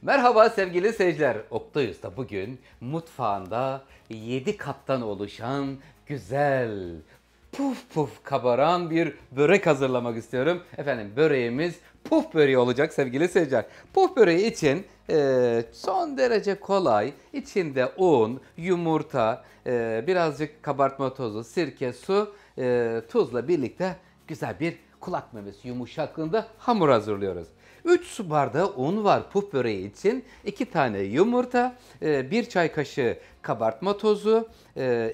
Merhaba sevgili seyirciler. Oktay Usta bugün mutfağında 7 kattan oluşan güzel, puf puf kabaran bir börek hazırlamak istiyorum. Efendim böreğimiz puf böreği olacak sevgili seyirciler. Puf böreği için son derece kolay. İçinde un, yumurta, birazcık kabartma tozu, sirke, su, tuzla birlikte güzel bir kulak memesi yumuşaklığında hamur hazırlıyoruz. 3 su bardağı un var puf böreği için. 2 tane yumurta, 1 çay kaşığı kabartma tozu,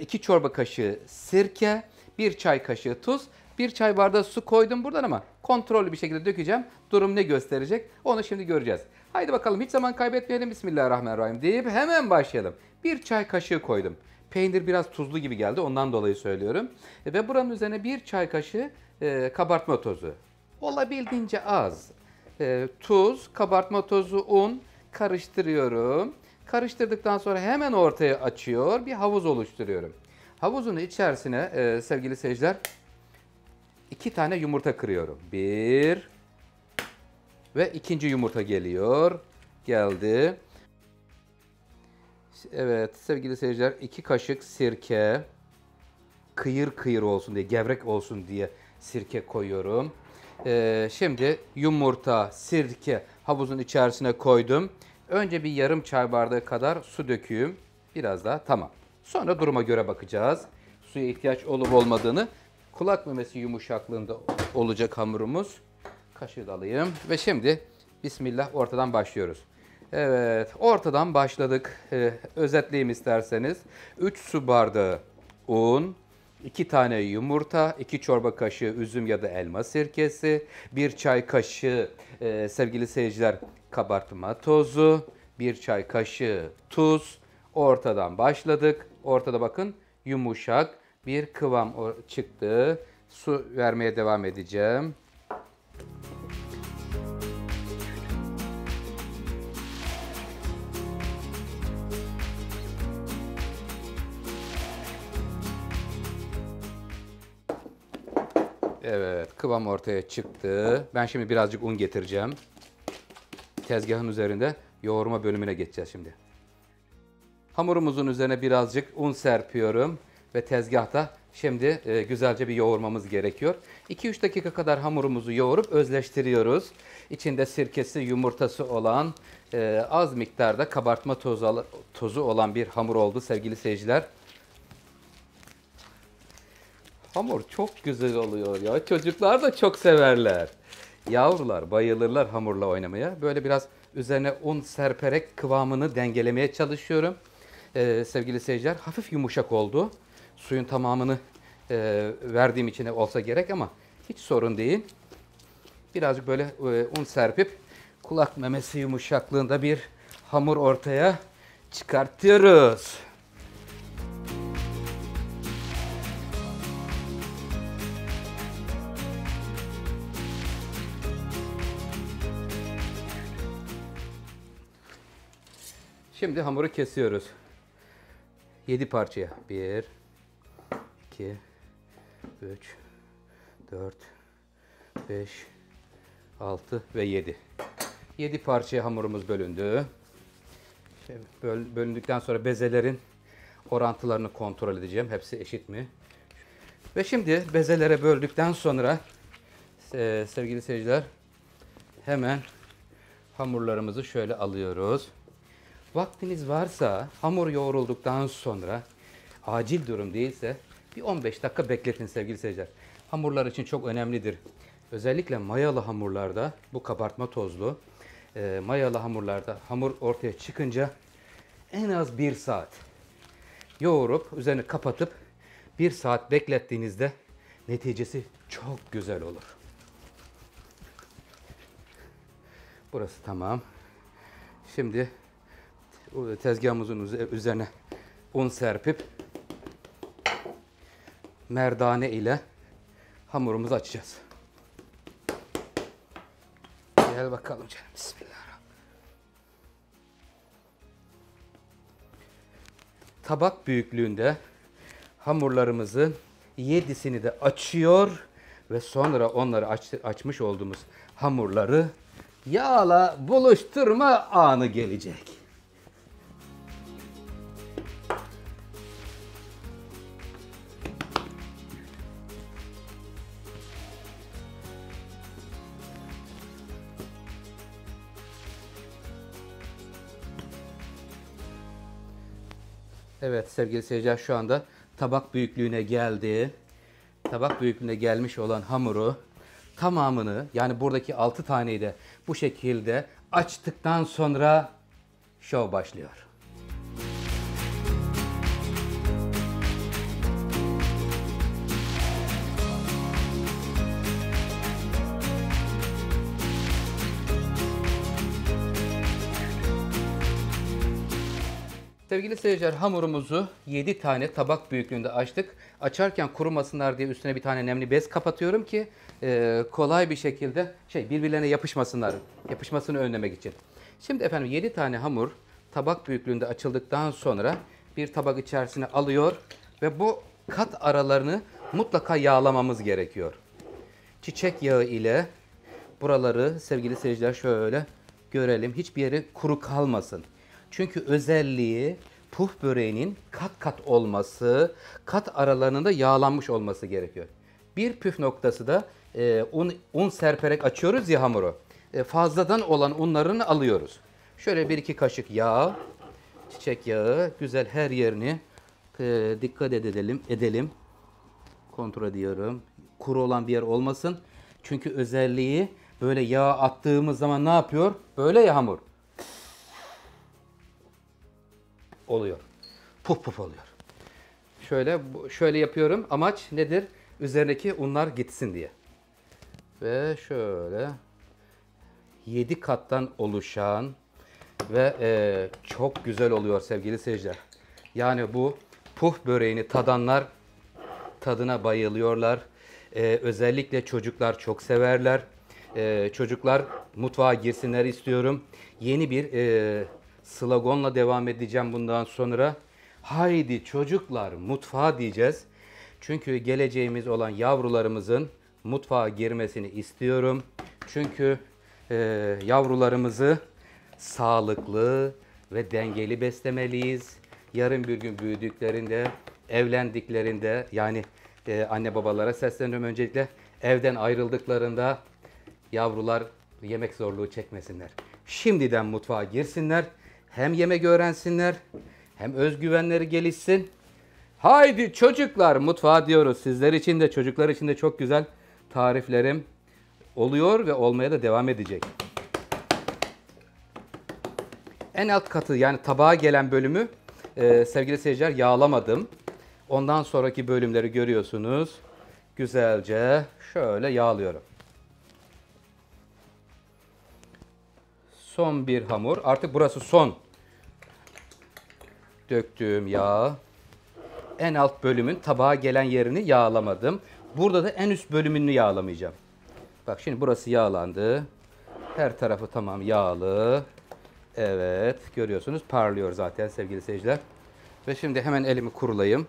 2 çorba kaşığı sirke, 1 çay kaşığı tuz, 1 çay bardağı su koydum buradan ama kontrollü bir şekilde dökeceğim. Durum ne gösterecek onu şimdi göreceğiz. Haydi bakalım hiç zaman kaybetmeyelim. Bismillahirrahmanirrahim deyip hemen başlayalım. 1 çay kaşığı koydum. Peynir biraz tuzlu gibi geldi ondan dolayı söylüyorum. Ve buranın üzerine 1 çay kaşığı kabartma tozu. Olabildiğince az. Tuz, kabartma tozu, un karıştırıyorum. Karıştırdıktan sonra hemen ortaya açıyor bir havuz oluşturuyorum. Havuzun içerisine sevgili seyirciler 2 tane yumurta kırıyorum. 1 ve ikinci yumurta geliyor. Geldi. Evet sevgili seyirciler 2 kaşık sirke. Kıyır kıyır olsun diye, gevrek olsun diye sirke koyuyorum. Şimdi yumurta, sirke havuzun içerisine koydum. Önce bir yarım çay bardağı kadar su döküyorum. Biraz daha tamam. Sonra duruma göre bakacağız. Suya ihtiyaç olup olmadığını. Kulak memesi yumuşaklığında olacak hamurumuz. Kaşığı da alayım. Ve şimdi bismillah ortadan başlıyoruz. Evet ortadan başladık. Özetleyeyim isterseniz. 3 su bardağı un, 2 tane yumurta, 2 çorba kaşığı üzüm ya da elma sirkesi, 1 çay kaşığı sevgili seyirciler kabartma tozu, 1 çay kaşığı tuz. Ortadan başladık. Ortada bakın yumuşak bir kıvam çıktı. Su vermeye devam edeceğim. Evet, kıvam ortaya çıktı. Ben şimdi birazcık un getireceğim. Tezgahın üzerinde yoğurma bölümüne geçeceğiz şimdi. Hamurumuzun üzerine birazcık un serpiyorum ve tezgahta şimdi güzelce bir yoğurmamız gerekiyor. 2-3 dakika kadar hamurumuzu yoğurup özleştiriyoruz. İçinde sirkesi, yumurtası olan az miktarda kabartma tozu olan bir hamur oldu sevgili seyirciler. Hamur çok güzel oluyor ya. Çocuklar da çok severler. Yavrular bayılırlar hamurla oynamaya. Böyle biraz üzerine un serperek kıvamını dengelemeye çalışıyorum. Sevgili seyirciler hafif yumuşak oldu. Suyun tamamını verdiğim için olsa gerek ama hiç sorun değil. Birazcık böyle un serpip kulak memesi yumuşaklığında bir hamur ortaya çıkartıyoruz. Şimdi hamuru kesiyoruz. 7 parçaya. 1, 2, 3, 4, 5, 6 ve 7. 7 parçaya hamurumuz bölündü. Bölündükten sonra bezelerin orantılarını kontrol edeceğim. Hepsi eşit mi? Ve şimdi bezelere böldükten sonra sevgili seyirciler hemen hamurlarımızı şöyle alıyoruz. Vaktiniz varsa hamur yoğrulduktan sonra acil durum değilse bir 15 dakika bekletin sevgili seyirciler. Hamurlar için çok önemlidir. Özellikle mayalı hamurlarda bu kabartma tozlu mayalı hamurlarda hamur ortaya çıkınca en az 1 saat yoğurup üzerine kapatıp 1 saat beklettiğinizde neticesi çok güzel olur. Burası tamam. Şimdi tezgahımızın üzerine un serpip merdane ile hamurumuzu açacağız. Gel bakalım canım. Bismillahirrahmanirrahim. Tabak büyüklüğünde hamurlarımızın 7'sini de açıyor ve sonra onları açmış olduğumuz hamurları yağla buluşturma anı gelecek. Evet sevgili seyirciler, şu anda tabak büyüklüğüne geldi. Tabak büyüklüğüne gelmiş olan hamuru tamamını, yani buradaki 6 taneyi de bu şekilde açtıktan sonra şov başlıyor. Sevgili seyirciler, hamurumuzu 7 tane tabak büyüklüğünde açtık. Açarken kurumasınlar diye üstüne bir tane nemli bez kapatıyorum ki kolay bir şekilde birbirlerine yapışmasınlar. Yapışmasını önlemek için. Şimdi efendim 7 tane hamur tabak büyüklüğünde açıldıktan sonra bir tabak içerisine alıyor ve bu kat aralarını mutlaka yağlamamız gerekiyor. Çiçek yağı ile buraları sevgili seyirciler şöyle görelim. Hiçbir yeri kuru kalmasın. Çünkü özelliği puf böreğinin kat kat olması, kat aralarının da yağlanmış olması gerekiyor. Bir püf noktası da un serperek açıyoruz ya hamuru. Fazladan olan unlarını alıyoruz. Şöyle 1-2 kaşık yağ, çiçek yağı, güzel her yerini dikkat edelim. Kontrol ediyorum. Kuru olan bir yer olmasın. Çünkü özelliği böyle yağ attığımız zaman ne yapıyor? Böyle ya hamur. Oluyor. Puf puf oluyor. Şöyle yapıyorum. Amaç nedir? Üzerindeki unlar gitsin diye. Ve şöyle 7 kattan oluşan ve çok güzel oluyor sevgili seyirciler. Yani bu puf böreğini tadanlar tadına bayılıyorlar. Özellikle çocuklar çok severler. Çocuklar mutfağa girsinler istiyorum. Yeni bir sloganla devam edeceğim bundan sonra. Haydi çocuklar mutfağa diyeceğiz. Çünkü geleceğimiz olan yavrularımızın mutfağa girmesini istiyorum. Çünkü yavrularımızı sağlıklı ve dengeli beslemeliyiz. Yarın bir gün büyüdüklerinde, evlendiklerinde, yani anne babalara sesleniyorum öncelikle, evden ayrıldıklarında yavrular yemek zorluğu çekmesinler. Şimdiden mutfağa girsinler. Hem yemek öğrensinler, hem özgüvenleri gelişsin. Haydi çocuklar mutfağa diyoruz. Sizler için de çocuklar için de çok güzel tariflerim oluyor ve olmaya da devam edecek. En alt katı, yani tabağa gelen bölümü sevgili seyirciler yağlamadım. Ondan sonraki bölümleri görüyorsunuz. Güzelce şöyle yağlıyorum. Son bir hamur. Artık burası son. Döktüğüm yağ. En alt bölümün tabağa gelen yerini yağlamadım. Burada da en üst bölümünü yağlamayacağım. Bak şimdi burası yağlandı. Her tarafı tamam yağlı. Evet, görüyorsunuz parlıyor zaten sevgili seyirciler. Ve şimdi hemen elimi kurulayım.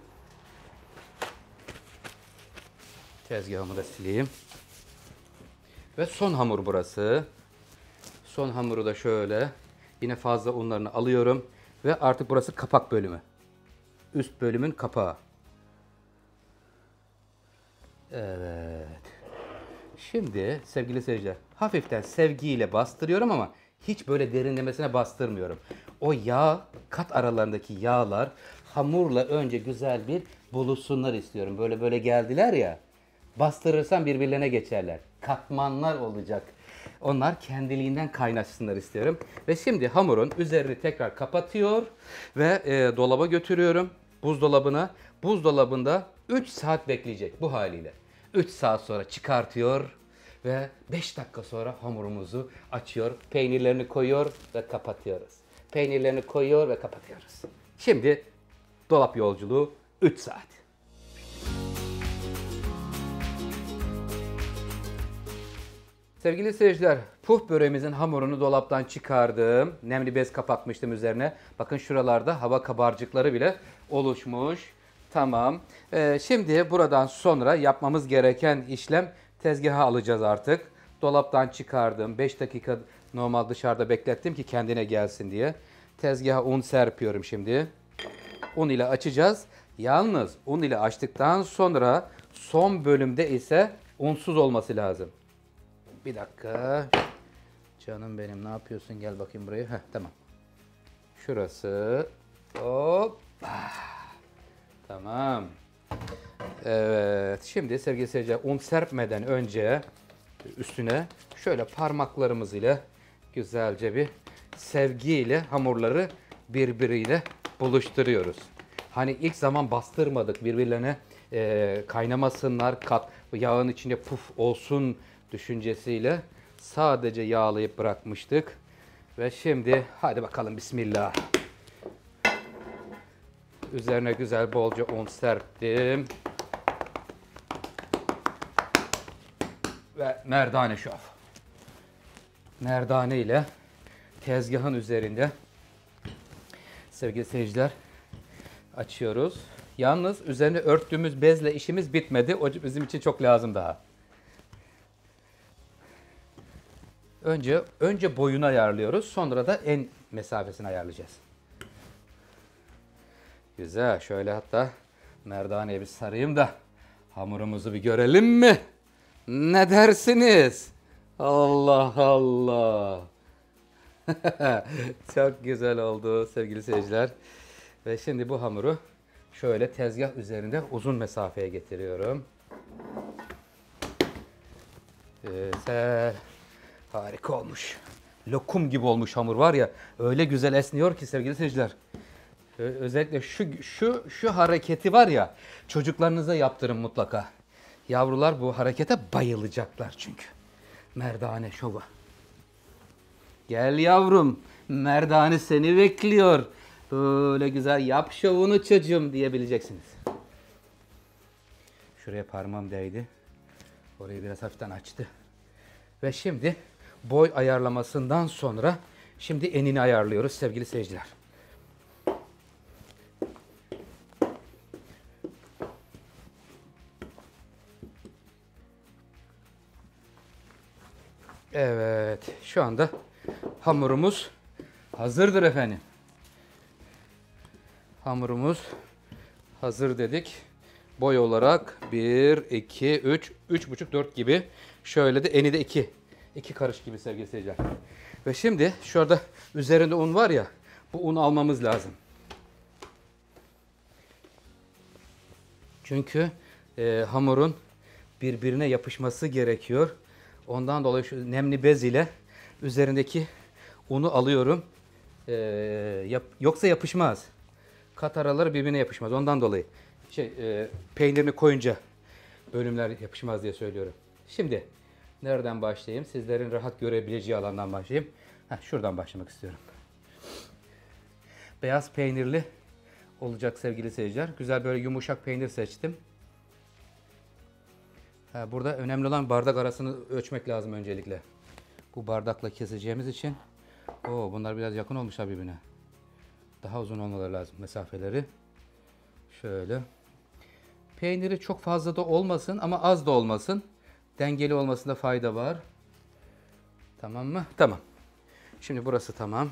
Tezgahımı da sileyim. Ve son hamur burası. Son hamuru da şöyle yine fazla unlarını alıyorum. Ve artık burası kapak bölümü. Üst bölümün kapağı. Evet. Şimdi sevgili seyirciler, hafiften sevgiyle bastırıyorum ama hiç böyle derinlemesine bastırmıyorum. O yağ, kat aralarındaki yağlar hamurla önce güzel bir buluşsunlar istiyorum. Böyle geldiler ya, bastırırsam birbirlerine geçerler. Katmanlar olacak. Onlar kendiliğinden kaynaşsınlar istiyorum. Ve şimdi hamurun üzerini tekrar kapatıyor ve dolaba götürüyorum. Buzdolabına. Buzdolabında 3 saat bekleyecek bu haliyle. 3 saat sonra çıkartıyor ve 5 dakika sonra hamurumuzu açıyor. Peynirlerini koyuyor ve kapatıyoruz. Peynirlerini koyuyor ve kapatıyoruz. Şimdi dolap yolculuğu 3 saat. Sevgili seyirciler, puf böreğimizin hamurunu dolaptan çıkardım. Nemli bez kapatmıştım üzerine. Bakın şuralarda hava kabarcıkları bile oluşmuş. Tamam. Şimdi buradan sonra yapmamız gereken işlem, tezgaha alacağız artık. Dolaptan çıkardım. 5 dakika Normal dışarıda beklettim ki kendine gelsin diye. Tezgaha un serpiyorum şimdi. Un ile açacağız. Yalnız un ile açtıktan sonra son bölümde ise unsuz olması lazım. Bir dakika. Canım benim ne yapıyorsun? Gel bakayım buraya. Heh, tamam. Şurası. Hop. Tamam. Evet. Şimdi sevgili seyirciler, un serpmeden önce üstüne şöyle parmaklarımız ile güzelce bir sevgiyle hamurları birbiriyle buluşturuyoruz. Hani ilk zaman bastırmadık birbirlerine, kaynamasınlar, yağın içinde puf olsun düşüncesiyle sadece yağlayıp bırakmıştık. Ve şimdi hadi bakalım bismillah. Üzerine güzel bolca un serptim. Ve merdane şov. Merdane ile tezgahın üzerinde sevgili seyirciler açıyoruz. Yalnız üzerine örttüğümüz bezle işimiz bitmedi. O bizim için çok lazım daha. Önce boyunu ayarlıyoruz. Sonra da en mesafesini ayarlayacağız. Güzel. Şöyle hatta merdaneye bir sarayım da hamurumuzu bir görelim mi? Ne dersiniz? Allah Allah. Çok güzel oldu sevgili seyirciler. Ve şimdi bu hamuru şöyle tezgah üzerinde uzun mesafeye getiriyorum. Güzel. Harika olmuş. Lokum gibi olmuş hamur var ya. Öyle güzel esniyor ki sevgili seyirciler. Özellikle şu hareketi var ya. Çocuklarınıza yaptırın mutlaka. Yavrular bu harekete bayılacaklar çünkü. Merdane şovu. Gel yavrum. Merdane seni bekliyor. Böyle güzel yap şovunu çocuğum diyebileceksiniz. Şuraya parmağım değdi. Orayı biraz hafiften açtı. Ve şimdi boy ayarlamasından sonra şimdi enini ayarlıyoruz sevgili seyirciler. Evet, şu anda hamurumuz hazırdır efendim. Hamurumuz hazır dedik. Boy olarak 1, 2, 3, 3,5, 4 gibi. Şöyle de eni de 2. 2 karış gibi sevgili seyirciler. Ve şimdi şurada üzerinde un var ya, bu unu almamız lazım. Çünkü hamurun birbirine yapışması gerekiyor. Ondan dolayı şu nemli bez ile üzerindeki unu alıyorum. Yoksa yapışmaz. Kat araları birbirine yapışmaz. Ondan dolayı peynirini koyunca bölümler yapışmaz diye söylüyorum. Şimdi nereden başlayayım? Sizlerin rahat görebileceği alandan başlayayım. Şuradan başlamak istiyorum. Beyaz peynirli olacak sevgili seyirciler. Güzel böyle yumuşak peynir seçtim. Burada önemli olan bardak arasını ölçmek lazım öncelikle. Bu bardakla keseceğimiz için. Bunlar biraz yakın olmuşlar birbirine. Daha uzun olmaları lazım mesafeleri. Şöyle. Peyniri çok fazla da olmasın ama az da olmasın. Dengeli olmasında fayda var. Tamam mı? Tamam. Şimdi burası tamam.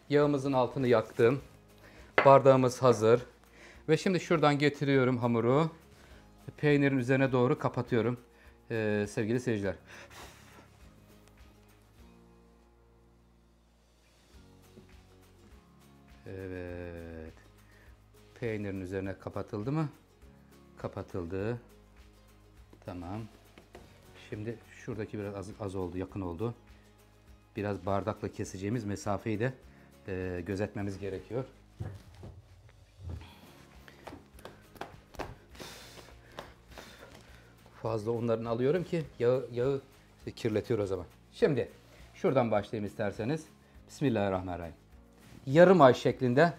Yağımızın altını yaktım. Bardağımız hazır. Ve şimdi şuradan getiriyorum hamuru. Peynirin üzerine doğru kapatıyorum. Sevgili seyirciler. Evet. Peynirin üzerine kapatıldı mı? Kapatıldı. Tamam. Şimdi şuradaki biraz az oldu, yakın oldu. Biraz bardakla keseceğimiz mesafeyi de gözetmemiz gerekiyor. Fazla unlarını alıyorum ki yağı kirletiyor o zaman. Şimdi şuradan başlayayım isterseniz. Bismillahirrahmanirrahim. Yarım ay şeklinde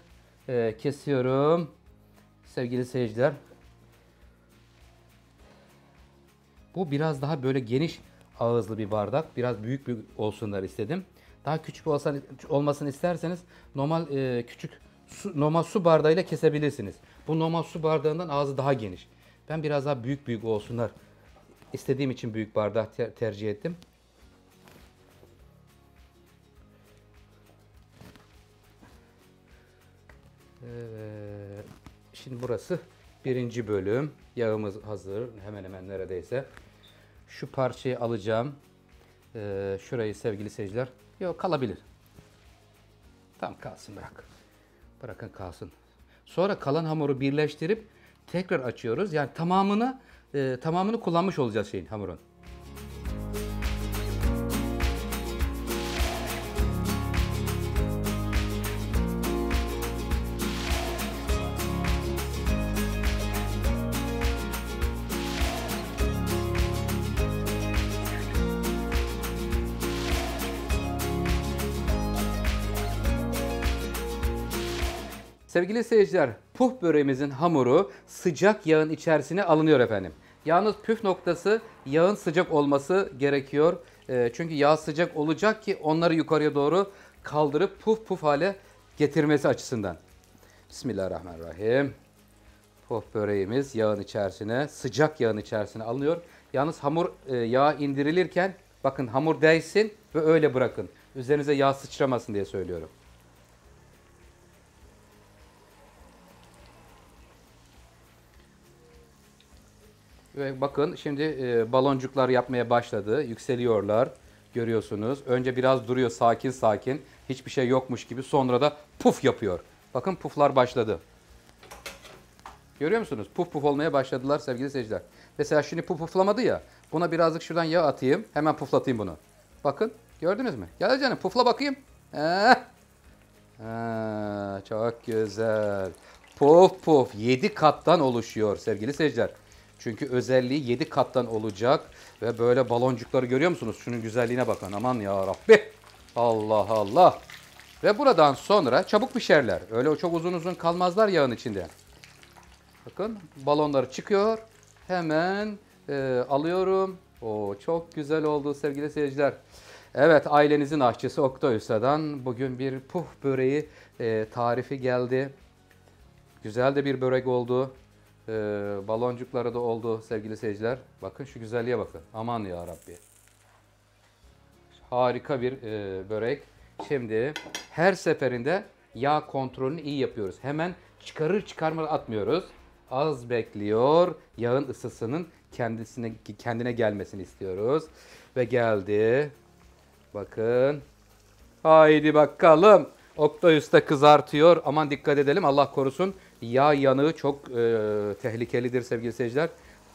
kesiyorum. Sevgili seyirciler. Bu biraz daha böyle geniş ağızlı bir bardak. Biraz büyük olsunlar istedim. Daha küçük olmasını isterseniz normal normal su bardağıyla kesebilirsiniz. Bu normal su bardağından ağzı daha geniş. Ben biraz daha büyük olsunlar İstediğim için büyük bardak tercih ettim. Evet. Şimdi burası birinci bölüm. Yağımız hazır. Hemen hemen neredeyse. Şu parçayı alacağım. Şurayı sevgili seyirciler. Yok, kalabilir. Tamam, kalsın, bırak. Bırakın kalsın. Sonra kalan hamuru birleştirip tekrar açıyoruz. Yani tamamını kullanmış olacağız hamurun. Sevgili seyirciler, puh böreğimizin hamuru sıcak yağın içerisine alınıyor efendim. Yalnız püf noktası yağın sıcak olması gerekiyor. Çünkü yağ sıcak olacak ki onları yukarıya doğru kaldırıp puf puf hale getirmesi açısından. Bismillahirrahmanirrahim. Puh böreğimiz yağın içerisine, sıcak yağın içerisine alınıyor. Yalnız hamur yağa indirilirken bakın hamur değsin ve öyle bırakın. Üzerinize yağ sıçramasın diye söylüyorum. Ve bakın şimdi baloncuklar yapmaya başladı. Yükseliyorlar. Görüyorsunuz. Önce biraz duruyor sakin sakin. Hiçbir şey yokmuş gibi. Sonra da puf yapıyor. Bakın puflar başladı. Görüyor musunuz? Puf puf olmaya başladılar sevgili seyirciler. Mesela şimdi puf puflamadı ya. Buna birazcık şuradan yağ atayım. Hemen puflatayım bunu. Bakın gördünüz mü? Gel canım pufla bakayım. Çok güzel. Puf puf 7 kattan oluşuyor sevgili seyirciler. Çünkü özelliği 7 kattan olacak ve böyle baloncukları görüyor musunuz? Şunun güzelliğine bakın. Aman ya Rabbi. Allah Allah. Ve buradan sonra çabuk pişerler. Öyle çok uzun uzun kalmazlar yağın içinde. Bakın balonları çıkıyor. Hemen alıyorum. Oo, çok güzel oldu sevgili seyirciler. Evet, ailenizin aşçısı Oktay Usta'dan bugün bir puh böreği tarifi geldi. Güzel de bir börek oldu. Baloncukları da oldu sevgili seyirciler. Bakın şu güzelliğe bakın. Aman ya Rabbi. Harika bir börek. Şimdi her seferinde yağ kontrolünü iyi yapıyoruz. Hemen çıkarır çıkarmadan atmıyoruz. Az bekliyor. Yağın ısısının kendine gelmesini istiyoruz. Ve geldi. Bakın. Haydi bakalım. Oktay Usta kızartıyor. Aman dikkat edelim. Allah korusun. Yağ yanığı çok tehlikelidir sevgili seyirciler.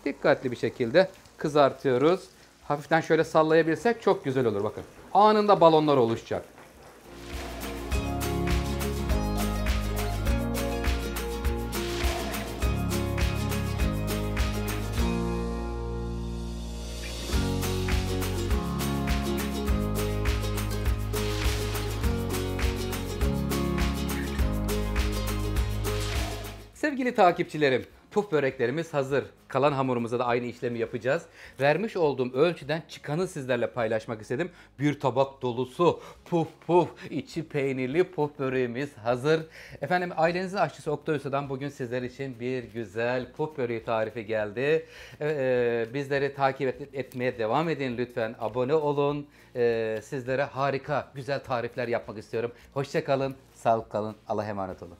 Dikkatli bir şekilde kızartıyoruz. Hafiften şöyle sallayabilsek çok güzel olur bakın. Anında balonlar oluşacak. Sevgili takipçilerim, puf böreklerimiz hazır. Kalan hamurumuza da aynı işlemi yapacağız. Vermiş olduğum ölçüden çıkanı sizlerle paylaşmak istedim. Bir tabak dolusu puf puf, içi peynirli puf böreğimiz hazır. Efendim ailenizin aşçısı Oktay Usta'dan bugün sizler için bir güzel puf böreği tarifi geldi. Bizleri takip etmeye devam edin lütfen. Abone olun. Sizlere harika, güzel tarifler yapmak istiyorum. Hoşça kalın, sağlıklı kalın. Allah'a emanet olun.